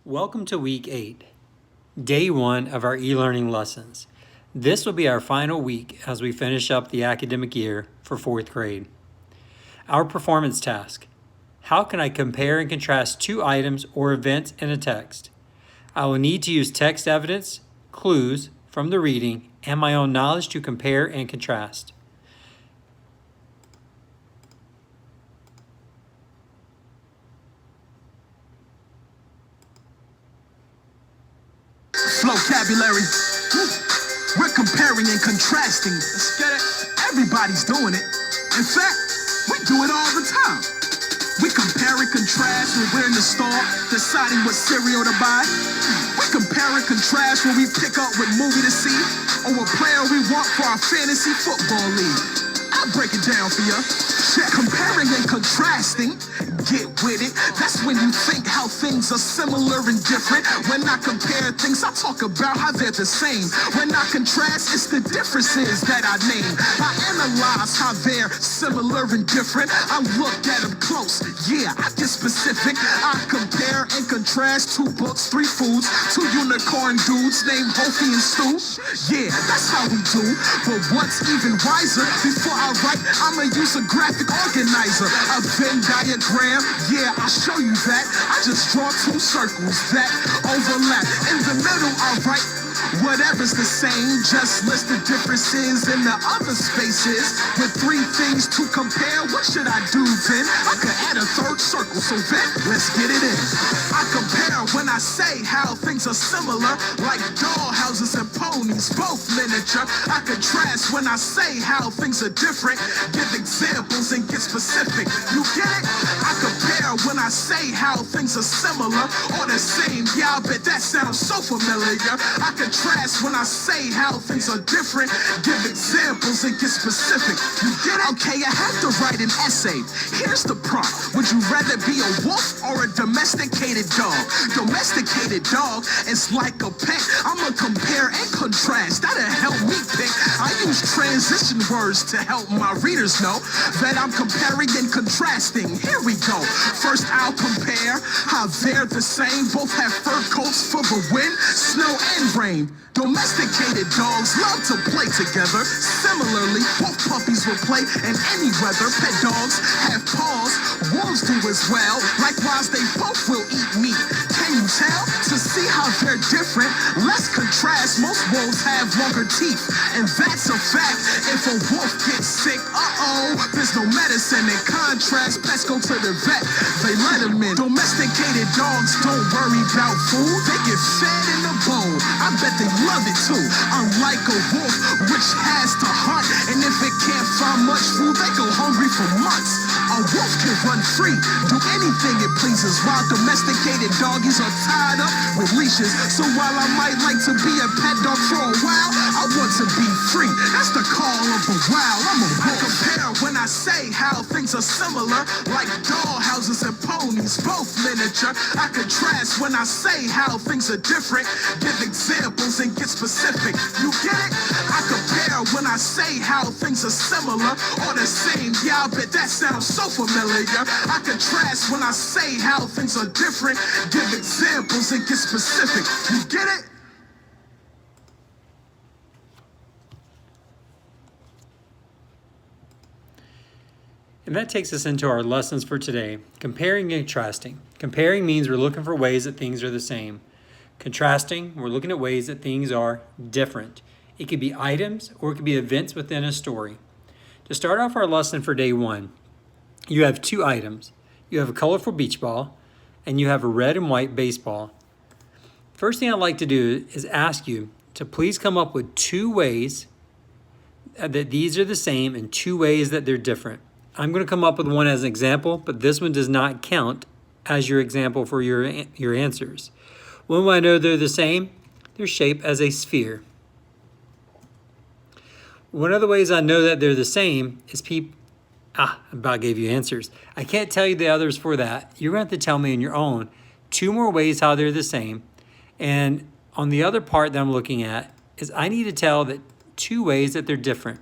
Welcome to week 8, day 1 of our e-learning lessons. This will be our final week as we finish up the academic year for 4th grade. Our performance task: how can I compare and contrast two items or events in a text? I will need to use text evidence, clues from the reading, and my own knowledge to compare and contrast. Flocabulary. We're comparing and contrasting. Let's get it. Everybody's doing it. In fact, we do it all the time. We compare and contrast when we're in the store deciding what cereal to buy. We compare and contrast when we pick up what movie to see or what player we want for our fantasy football league. I'll break it down for you. Comparing and contrasting, get with it. That's when you think how things are similar and different. When I compare things, I talk about how they're the same. When I contrast, it's the differences that I name. I analyze how they're similar and different. I look at them close, yeah, I get specific. I compare and contrast 2 books, 3 foods, 2 unicorn dudes named Hofi and Stu. Yeah, that's how we do. But what's even wiser, before I write, I'ma use a graphic organizer, a Venn diagram. Yeah, I'll show you that. I just draw 2 circles that overlap. In the middle, I'll write whatever's the same. Just list the differences in the other spaces. With 3 things to compare, what should I do then? I could add a 3rd circle, so then let's get it in. I compare when I say how things are similar, like doll houses and ponies, both miniature. I contrast when I say how things are different, give examples and get specific. You get it? I compare when I say how things are similar or the same. Yeah, I bet that sounds so familiar. I contrast when I say how things are different, give examples and get specific. You get it? Okay, I have to write an essay. Here's the prompt. Would you rather be a wolf or a domesticated dog? Domesticated dog is like a pet. I'ma compare and contrast. That'll help me pick. I use transition words to help my readers know that I'm comparing and contrasting. Here we go. First, I'll compare how they're the same. Both have fur coats for the wind, snow, and rain. Domesticated dogs love to play together. Similarly, both puppies will play in any weather. Pet dogs have paws. Wolves do as well. Likewise, they both will eat meat. Can you tell? To see how they're different, let's contrast. Most wolves have longer teeth, and that's a fact. If a wolf gets sick, there's no medicine. In contrast, pets go to the vet. They let them in. Domesticated dogs don't worry about food. They get fed in the bowl. I bet they love it too. Unlike a wolf, which has to hunt, and if it can't find much food, they go hungry for months. A wolf can run free, do anything it pleases, while domesticated doggies are tied up with leashes. So while I might like to be a pet dog for a while, I want to be free. That's the call of the wild. I'm a wolf. I compare when I say how things are similar, like doll houses and ponies, both miniature. I contrast when I say how things are different, give examples and get specific. You get it? I compare when I say how things are similar or the same. Yeah, I bet that sounds so familiar. I contrast when I say how things are different, give examples and get specific. You get it? And that takes us into our lessons for today. Comparing and contrasting. Comparing means we're looking for ways that things are the same. Contrasting, we're looking at ways that things are different. It could be items or it could be events within a story. To start off our lesson for day 1, you have 2 items. You have a colorful beach ball and you have a red and white baseball. First thing I'd like to do is ask you to please come up with 2 ways that these are the same and 2 ways that they're different. I'm going to come up with one as an example, but this one does not count as your example for your answers. When will I know they're the same? They're shaped as a sphere. One of the ways I know that they're the same is I about gave you answers. I can't tell you the others for that. You're going to have to tell me on your own 2 more ways how they're the same. And on the other part that I'm looking at is I need to tell that 2 ways that they're different.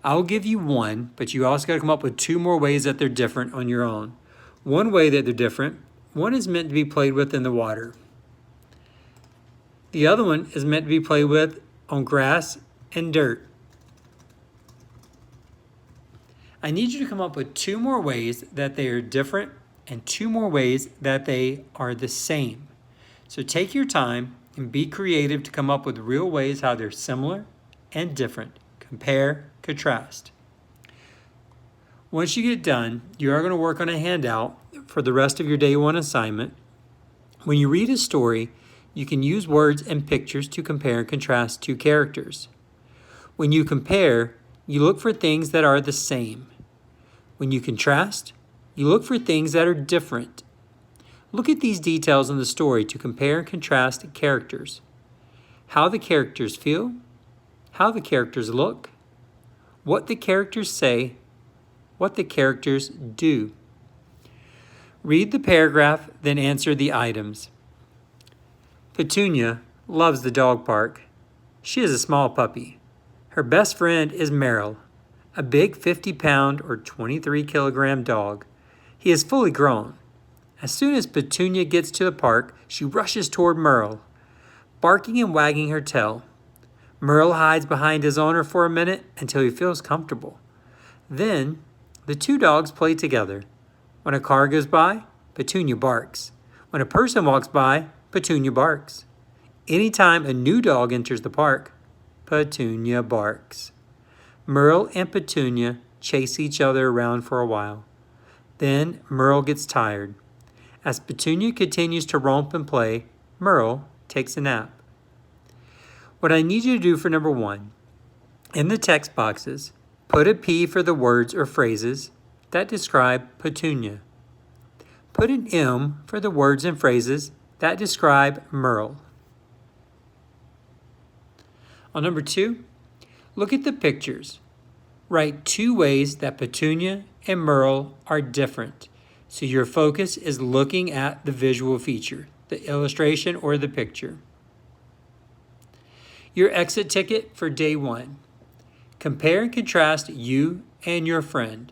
I'll give you 1, but you also got to come up with 2 more ways that they're different on your own. One way that they're different, one is meant to be played with in the water. The other one is meant to be played with on grass and dirt. I need you to come up with 2 more ways that they are different and 2 more ways that they are the same. So take your time and be creative to come up with real ways how they're similar and different. Compare, contrast. Once you get done, you are going to work on a handout for the rest of your day 1 assignment. When you read a story, you can use words and pictures to compare and contrast 2 characters. When you compare, you look for things that are the same. When you contrast, you look for things that are different. Look at these details in the story to compare and contrast characters. How the characters feel, how the characters look, what the characters say, what the characters do. Read the paragraph, then answer the items. Petunia loves the dog park. She is a small puppy. Her best friend is Merrill, a big 50-pound or 23-kilogram dog. He is fully grown. As soon as Petunia gets to the park, she rushes toward Merle, barking and wagging her tail. Merle hides behind his owner for a minute until he feels comfortable. Then, the 2 dogs play together. When a car goes by, Petunia barks. When a person walks by, Petunia barks. Anytime a new dog enters the park, Petunia barks. Merle and Petunia chase each other around for a while. Then Merle gets tired. As Petunia continues to romp and play, Merle takes a nap. What I need you to do for number 1, in the text boxes, put a P for the words or phrases that describe Petunia. Put an M for the words and phrases that describe Merle. On number 2, look at the pictures. Write 2 ways that Petunia and Merle are different. So your focus is looking at the visual feature, the illustration or the picture. Your exit ticket for day 1. Compare and contrast you and your friend.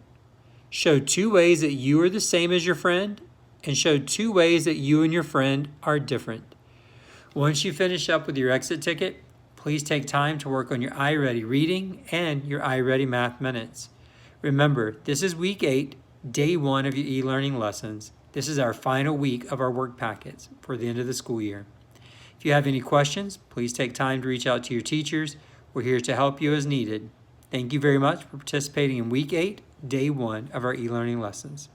Show 2 ways that you are the same as your friend and show 2 ways that you and your friend are different. Once you finish up with your exit ticket, please take time to work on your iReady reading and your iReady math minutes. Remember, this is week 8, day 1 of your e-learning lessons. This is our final week of our work packets for the end of the school year. If you have any questions, please take time to reach out to your teachers. We're here to help you as needed. Thank you very much for participating in week 8, day 1 of our e-learning lessons.